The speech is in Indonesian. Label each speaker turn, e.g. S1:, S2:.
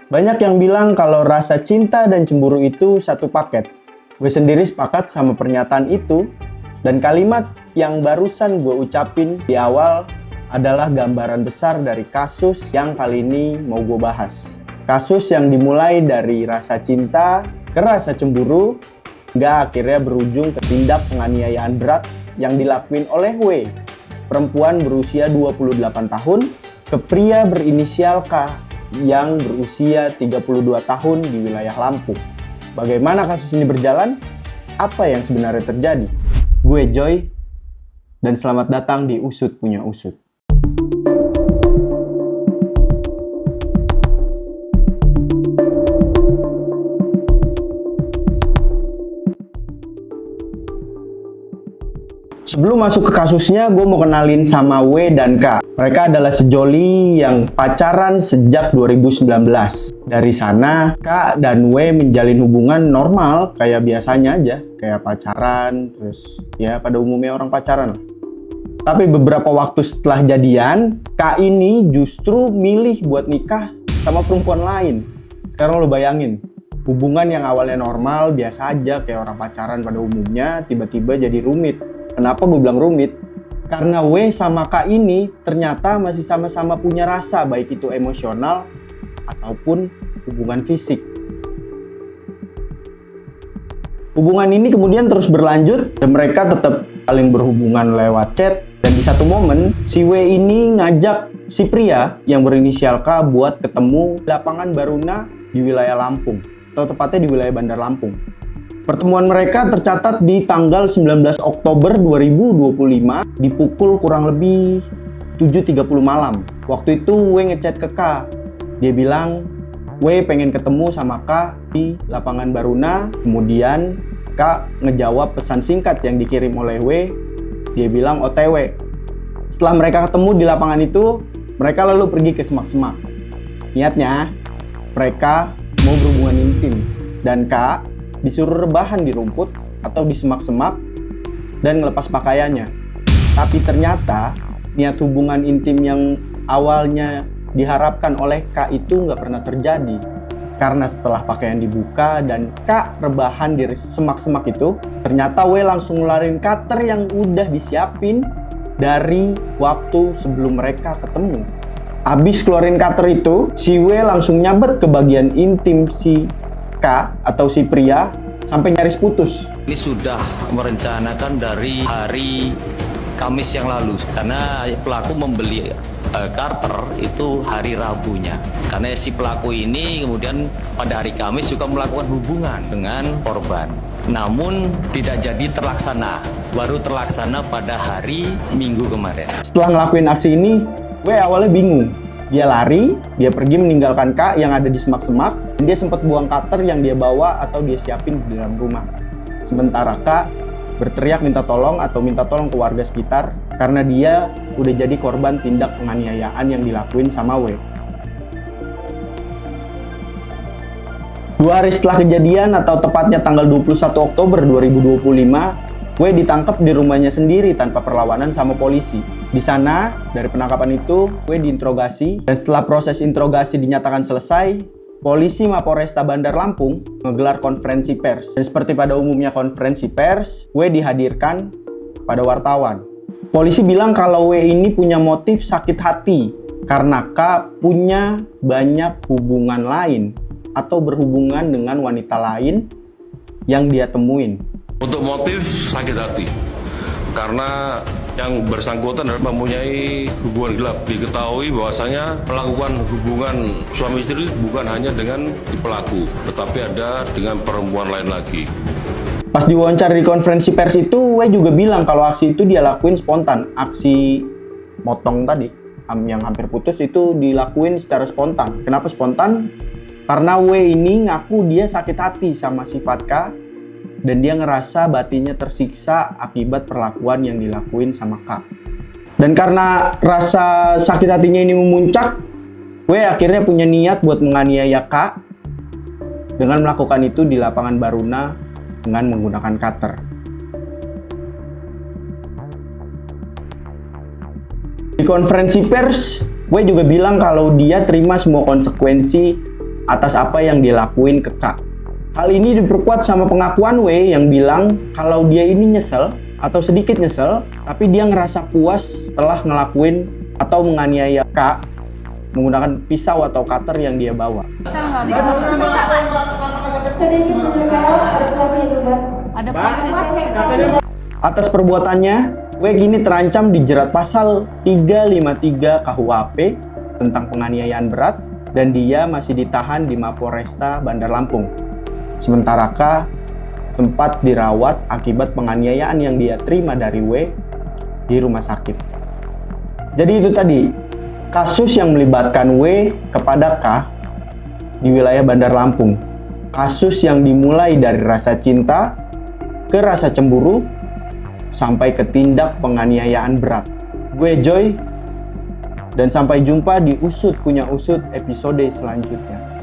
S1: Banyak yang bilang kalau rasa cinta dan cemburu itu satu paket. Gue sendiri sepakat sama pernyataan itu, dan kalimat yang barusan gue ucapin di awal adalah gambaran besar dari kasus yang kali ini mau gue bahas. Kasus yang dimulai dari rasa cinta ke rasa cemburu, hingga akhirnya berujung ke tindak penganiayaan berat yang dilakuin oleh W, perempuan berusia 28 tahun, ke pria berinisial K yang berusia 32 tahun di wilayah Lampung. Bagaimana kasus ini berjalan? Apa yang sebenarnya terjadi? Gue Joy, dan selamat datang di Usut Punya Usut. Sebelum masuk ke kasusnya, gue mau kenalin sama W dan K. Mereka adalah sejoli yang pacaran sejak 2019. Dari sana, K dan W menjalin hubungan normal, kayak biasanya aja. Kayak pacaran, terus ya pada umumnya orang pacaran lah. Tapi beberapa waktu setelah jadian, K ini justru milih buat nikah sama perempuan lain. Sekarang lo bayangin, hubungan yang awalnya normal, biasa aja kayak orang pacaran pada umumnya, tiba-tiba jadi rumit. Kenapa gue bilang rumit? Karena W sama K ini ternyata masih sama-sama punya rasa, baik itu emosional ataupun hubungan fisik. Hubungan ini kemudian terus berlanjut dan mereka tetap saling berhubungan lewat chat. Dan di satu momen, si W ini ngajak si pria yang berinisial K buat ketemu di lapangan Baruna di wilayah Lampung, atau tepatnya di wilayah Bandar Lampung. Pertemuan mereka tercatat di tanggal 19 Oktober 2025 di pukul kurang lebih 7.30 malam. Waktu itu W ngechat ke K. Dia bilang, W pengen ketemu sama K di lapangan Baruna. Kemudian K ngejawab pesan singkat yang dikirim oleh W. Dia bilang OTW. Setelah mereka ketemu di lapangan itu, mereka lalu pergi ke semak-semak. Niatnya, mereka mau berhubungan intim. Dan K disuruh rebahan di rumput atau di semak-semak dan ngelepas pakaiannya. Tapi ternyata niat hubungan intim yang awalnya diharapkan oleh K itu nggak pernah terjadi. Karena setelah pakaian dibuka dan K rebahan di semak-semak itu, ternyata W langsung ngeluarin cutter yang udah disiapin dari waktu sebelum mereka ketemu. Abis keluarin cutter itu, si W langsung nyabet ke bagian intim si K atau si pria sampai nyaris putus.
S2: Ini sudah merencanakan dari hari Kamis yang lalu karena pelaku membeli Carter itu hari Rabunya. Karena si pelaku ini kemudian pada hari Kamis juga melakukan hubungan dengan korban. Namun tidak jadi terlaksana, baru terlaksana pada hari Minggu kemarin.
S1: Setelah ngelakuin aksi ini, W awalnya bingung. Dia lari, dia pergi meninggalkan K yang ada di semak-semak, dan dia sempat buang cutter yang dia bawa atau dia siapin di dalam rumah. Sementara K berteriak minta tolong atau minta tolong ke warga sekitar karena dia udah jadi korban tindak penganiayaan yang dilakuin sama W. 2 hari setelah kejadian atau tepatnya tanggal 21 Oktober 2025, W ditangkap di rumahnya sendiri tanpa perlawanan sama polisi. Di sana, dari penangkapan itu, W diinterogasi, dan setelah proses interogasi dinyatakan selesai, polisi Mapolresta Bandar Lampung menggelar konferensi pers. Dan seperti pada umumnya konferensi pers, W dihadirkan pada wartawan. Polisi bilang kalau W ini punya motif sakit hati karena K punya banyak hubungan lain atau berhubungan dengan wanita lain yang dia temuin.
S3: Untuk motif sakit hati, karena yang bersangkutan adalah mempunyai hubungan gelap. Diketahui bahwasanya melakukan hubungan suami istri bukan hanya dengan si pelaku, tetapi ada dengan perempuan lain lagi.
S1: Pas diwawancara di konferensi pers itu, W juga bilang kalau aksi itu dia lakuin spontan. Aksi motong tadi, yang hampir putus itu dilakuin secara spontan. Kenapa spontan? Karena W ini ngaku dia sakit hati sama sifat K, dan dia ngerasa batinnya tersiksa akibat perlakuan yang dilakuin sama K. Dan karena rasa sakit hatinya ini memuncak, W akhirnya punya niat buat menganiaya K dengan melakukan itu di lapangan Baruna dengan menggunakan cutter. Di konferensi pers, W juga bilang kalau dia terima semua konsekuensi atas apa yang dilakuin ke K. Hal ini diperkuat sama pengakuan W yang bilang kalau dia ini nyesel atau sedikit nyesel, tapi dia ngerasa puas setelah ngelakuin atau menganiaya K menggunakan pisau atau cutter yang dia bawa. Atas perbuatannya, W kini terancam dijerat pasal 353 KUHP tentang penganiayaan berat dan dia masih ditahan di Mapolresta Bandar Lampung. Sementara K sempat dirawat akibat penganiayaan yang dia terima dari W di rumah sakit. Jadi itu tadi kasus yang melibatkan W kepada K di wilayah Bandar Lampung. Kasus yang dimulai dari rasa cinta ke rasa cemburu sampai ke tindak penganiayaan berat. Gue Joy, dan sampai jumpa di Usut Punya Usut episode selanjutnya.